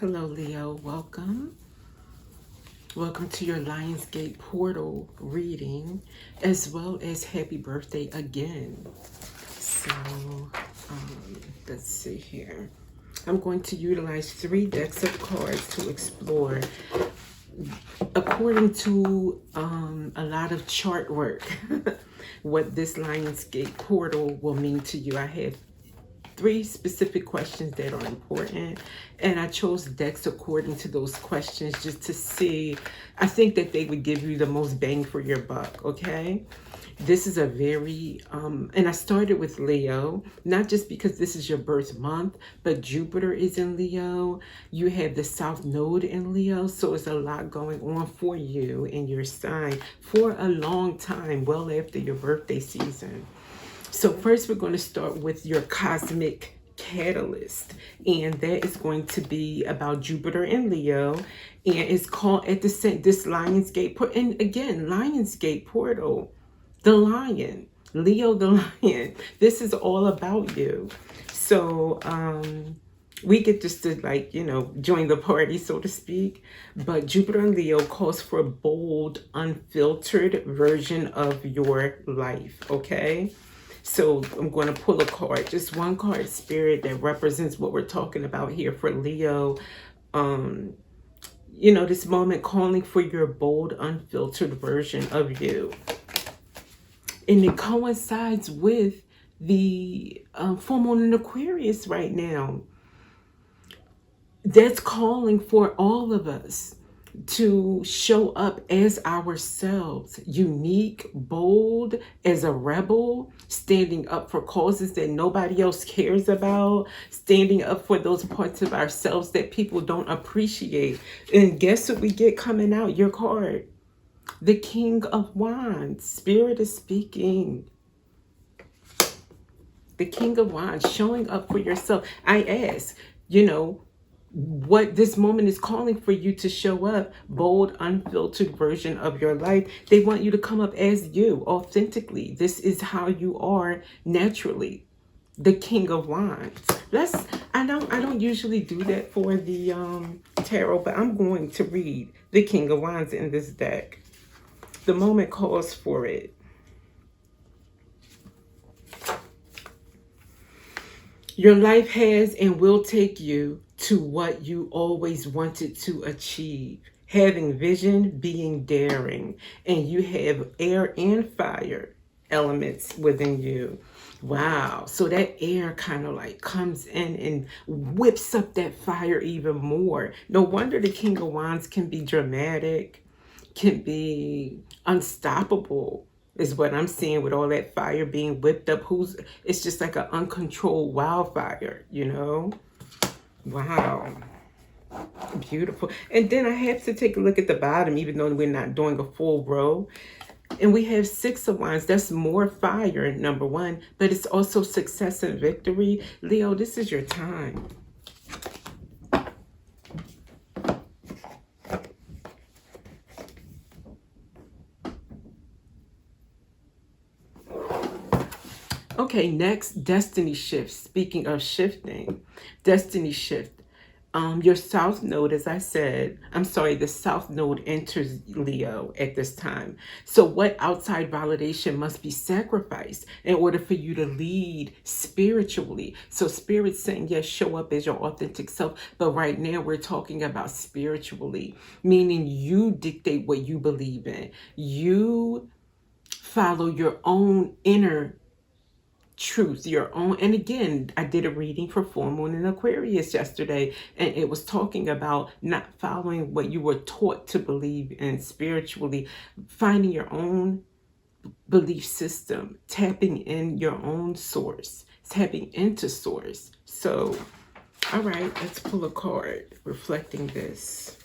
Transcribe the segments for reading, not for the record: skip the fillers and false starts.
Hello, Leo. Welcome. Welcome to your Lionsgate portal reading, as well as happy birthday again. So, let's see here. I'm going to utilize 3 decks of cards to explore, according to a lot of chart work, what this Lionsgate portal will mean to you. I have 3 specific questions that are important, and I chose decks according to those questions just to see. I think that they would give you the most bang for your buck. Okay, this is a very and I started with Leo, not just because this is your birth month, but Jupiter is in Leo. You have the South Node in Leo, so it's a lot going on for you in your sign for a long time, well after your birthday season. So first we're going to start with your cosmic catalyst, and that is going to be about Jupiter in Leo, and it's called at the same this Lionsgate portal. And again, Lionsgate portal, the lion, Leo the lion. This is all about you. So we get just to, like, join the party, so to speak. But Jupiter in Leo calls for a bold, unfiltered version of your life. Okay, so I'm going to pull a card, just one card, Spirit, that represents what we're talking about here for Leo. This moment calling for your bold, unfiltered version of you. And it coincides with the full moon in Aquarius right now. That's calling for all of us to show up as ourselves, unique, bold, as a rebel, standing up for causes that nobody else cares about, standing up for those parts of ourselves that people don't appreciate. And guess what we get coming out? Your card, the King of Wands. Spirit is speaking. The King of Wands, showing up for yourself. I ask, what this moment is calling for you to show up, bold, unfiltered version of your life. They want you to come up as you, authentically. This is how you are naturally. The King of Wands. I don't usually do that for the tarot, but I'm going to read the King of Wands in this deck. The moment calls for it. Your life has and will take you to what you always wanted to achieve. Having vision, being daring, and you have air and fire elements within you. Wow. So that air kind of like comes in and whips up that fire even more. No wonder the King of Wands can be dramatic, can be unstoppable, is what I'm seeing with all that fire being whipped up. It's just like an uncontrolled wildfire, Wow. Beautiful. And then I have to take a look at the bottom, even though we're not doing a full row. And we have 6 of Wands. That's more fire, number 1. But it's also success and victory. Leo, this is your time. Okay, next, destiny shift. Speaking of shifting, destiny shift. Your South Node, as I said, the South Node enters Leo at this time. So what outside validation must be sacrificed in order for you to lead spiritually? So Spirit's saying, yes, show up as your authentic self. But right now we're talking about spiritually, meaning you dictate what you believe in. You follow your own inner truth, your own. And again, I did a reading for full moon in Aquarius yesterday, and it was talking about not following what you were taught to believe in spiritually, finding your own belief system, tapping in your own source, tapping into source. So, all right, let's pull a card reflecting this.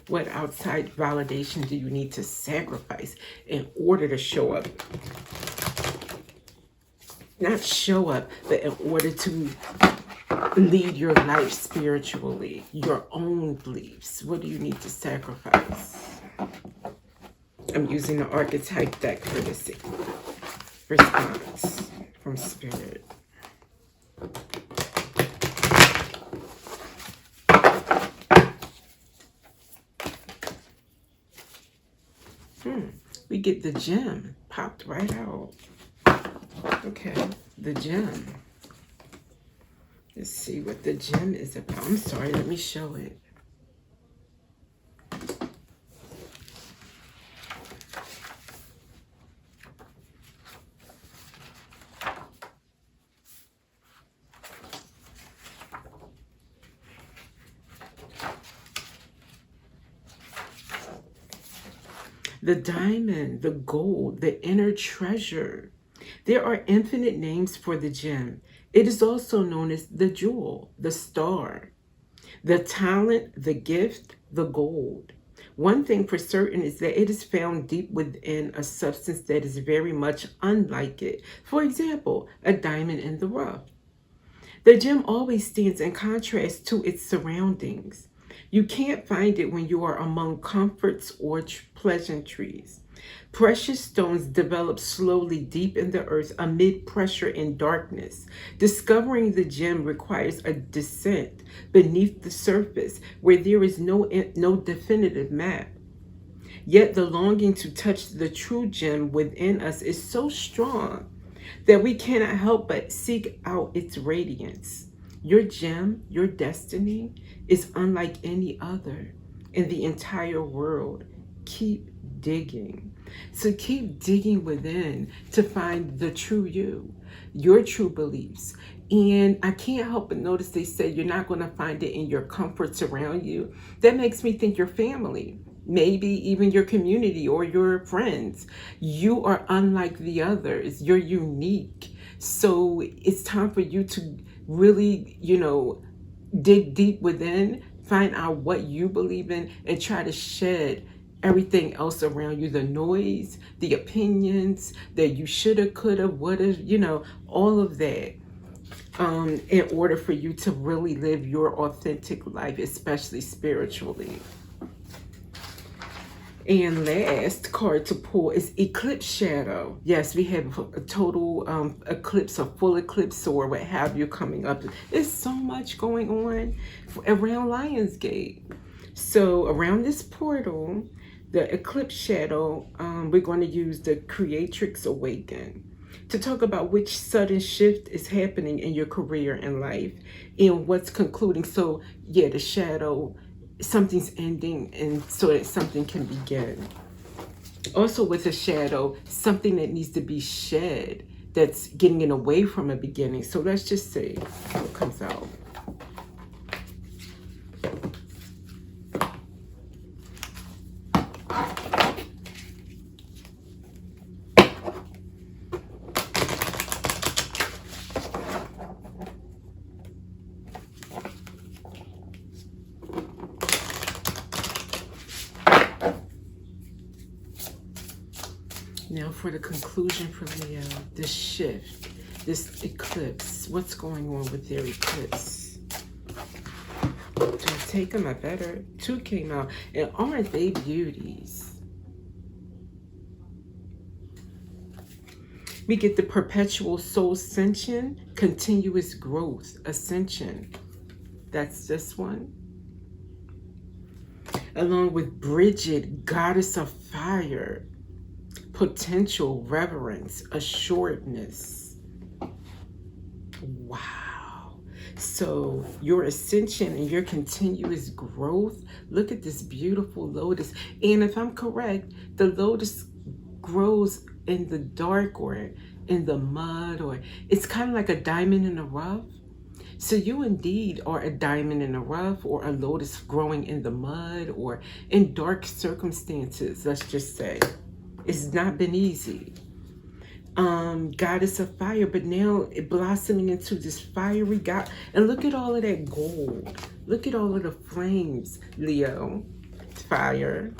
What outside validation do you need to sacrifice in order to show up? Not show up, but in order to lead your life spiritually, your own beliefs. What do you need to sacrifice? I'm using the Archetype deck for this response from Spirit. get the gem. Popped right out. Okay, the gem. Let's see what the gem is about. I'm sorry, let me show it. The diamond, the gold, the inner treasure. There are infinite names for the gem. It is also known as the jewel, the star, the talent, the gift, the gold. One thing for certain is that it is found deep within a substance that is very much unlike it. For example, a diamond in the rough. The gem always stands in contrast to its surroundings. You can't find it when you are among comforts or pleasantries. Precious stones develop slowly deep in the earth amid pressure and darkness. Discovering the gem requires a descent beneath the surface where there is no definitive map. Yet the longing to touch the true gem within us is so strong that we cannot help but seek out its radiance. Your gem, your destiny, is unlike any other in the entire world. Keep digging. So keep digging within to find the true you, your true beliefs. And I can't help but notice they say you're not going to find it in your comforts around you. That makes me think your family, maybe even your community or your friends. You are unlike the others. You're unique. So it's time for you to really, dig deep within, find out what you believe in, and try to shed everything else around you, the noise, the opinions that you shoulda, coulda, woulda, all of that, in order for you to really live your authentic life, especially spiritually. And last card to pull is Eclipse Shadow. Yes, we have a total eclipse, a full eclipse, or what have you coming up. There's so much going on around Lionsgate. So around this portal, the Eclipse Shadow, we're going to use the Creatrix Awakened to talk about which sudden shift is happening in your career and life and what's concluding. So yeah, the shadow, something's ending and so that something can begin. Also with a shadow, something that needs to be shed that's getting in away from a beginning. So let's just see what comes out. Now for the conclusion for Leo, this shift, this eclipse, what's going on with their eclipse? Do I take them? I better. 2 came out, and aren't they beauties? We get the perpetual soul ascension, continuous growth, ascension. That's this one. Along with Bridget, goddess of fire. Potential, reverence, assuredness. Wow. So your ascension and your continuous growth. Look at this beautiful lotus. And if I'm correct, the lotus grows in the dark or in the mud, or it's kind of like a diamond in the rough. So you indeed are a diamond in the rough, or a lotus growing in the mud, or in dark circumstances, let's just say. It's not been easy. Goddess of fire, but now it blossoming into this fiery god. And look at all of that gold. Look at all of the flames, Leo. Fire.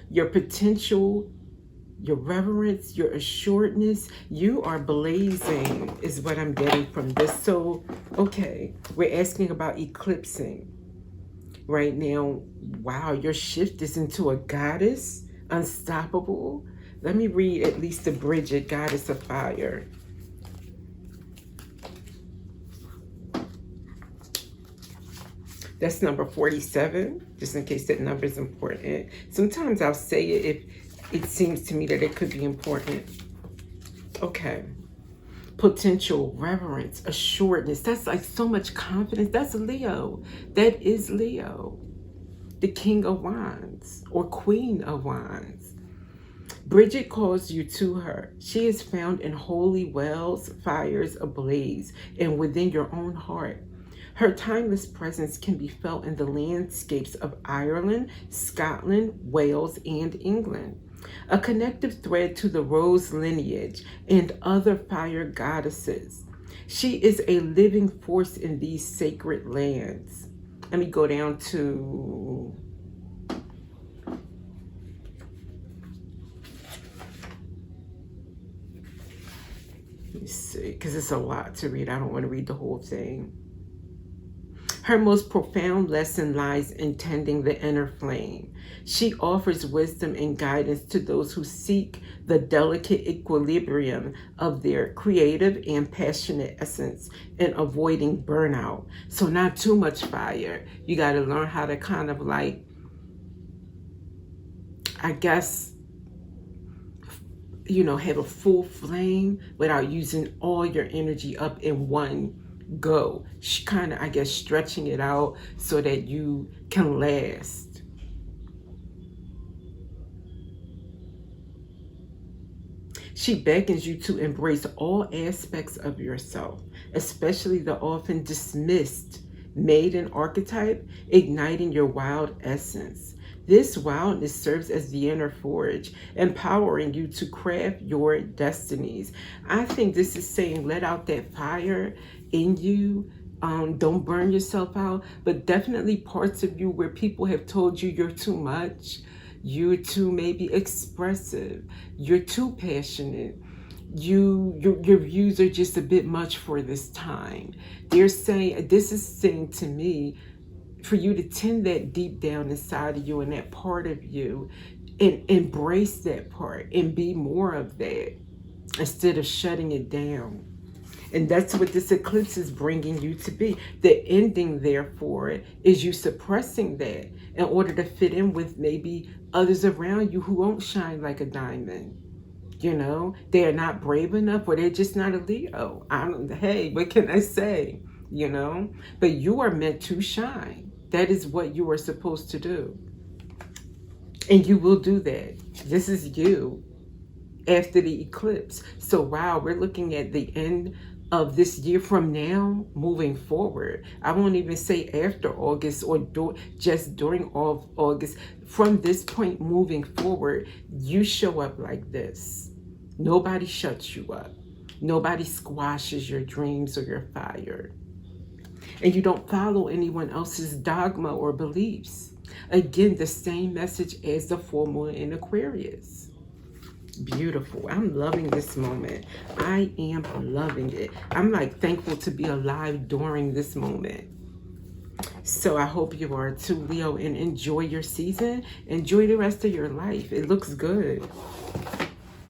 Your potential, your reverence, your assuredness. You are blazing is what I'm getting from this. So, okay, we're asking about eclipsing right now. Wow, your shift is into a goddess. Unstoppable. Let me read at least the Bridget, goddess of fire. That's number 47, just in case that number is important. Sometimes I'll say it if it seems to me that it could be important. Okay. Potential, reverence, assuredness. That's like so much confidence. That's Leo. That is Leo. The King of Wands or Queen of Wands. Bridget calls you to her. She is found in holy wells, fires ablaze, and within your own heart. Her timeless presence can be felt in the landscapes of Ireland, Scotland, Wales, and England. A connective thread to the rose lineage and other fire goddesses. She is a living force in these sacred lands. Let me go down to... Let me see, because it's a lot to read. I don't want to read the whole thing. Her most profound lesson lies in tending the inner flame. She offers wisdom and guidance to those who seek the delicate equilibrium of their creative and passionate essence and avoiding burnout. So not too much fire. You got to learn how to kind of like, I guess, you know, have a full flame without using all your energy up in one go. Kind of, I guess, stretching it out so that you can last. She beckons you to embrace all aspects of yourself, especially the often dismissed maiden archetype, igniting your wild essence. This wildness serves as the inner forge, empowering you to craft your destinies. I think this is saying let out that fire in you. Don't burn yourself out, but definitely parts of you where people have told you you're too much, you're too maybe expressive, you're too passionate, your views are just a bit much for this time. They're saying, this is saying to me, for you to tend that deep down inside of you and that part of you and embrace that part and be more of that instead of shutting it down. And that's what this eclipse is bringing you to be. The ending, therefore, is you suppressing that in order to fit in with maybe others around you who won't shine like a diamond. You know, they are not brave enough, or they're just not a Leo. Hey, what can I say? You know, but you are meant to shine. That is what you are supposed to do. And you will do that. This is you after the eclipse. So wow, we're looking at the end of this year from now moving forward. I won't even say after August or just during August. From this point moving forward, you show up like this. Nobody shuts you up. Nobody squashes your dreams or your fire. And you don't follow anyone else's dogma or beliefs. Again, the same message as the full moon in Aquarius. Beautiful. I'm loving this moment. I am loving it. I'm like thankful to be alive during this moment. So I hope you are too, Leo, and enjoy your season. Enjoy the rest of your life. It looks good.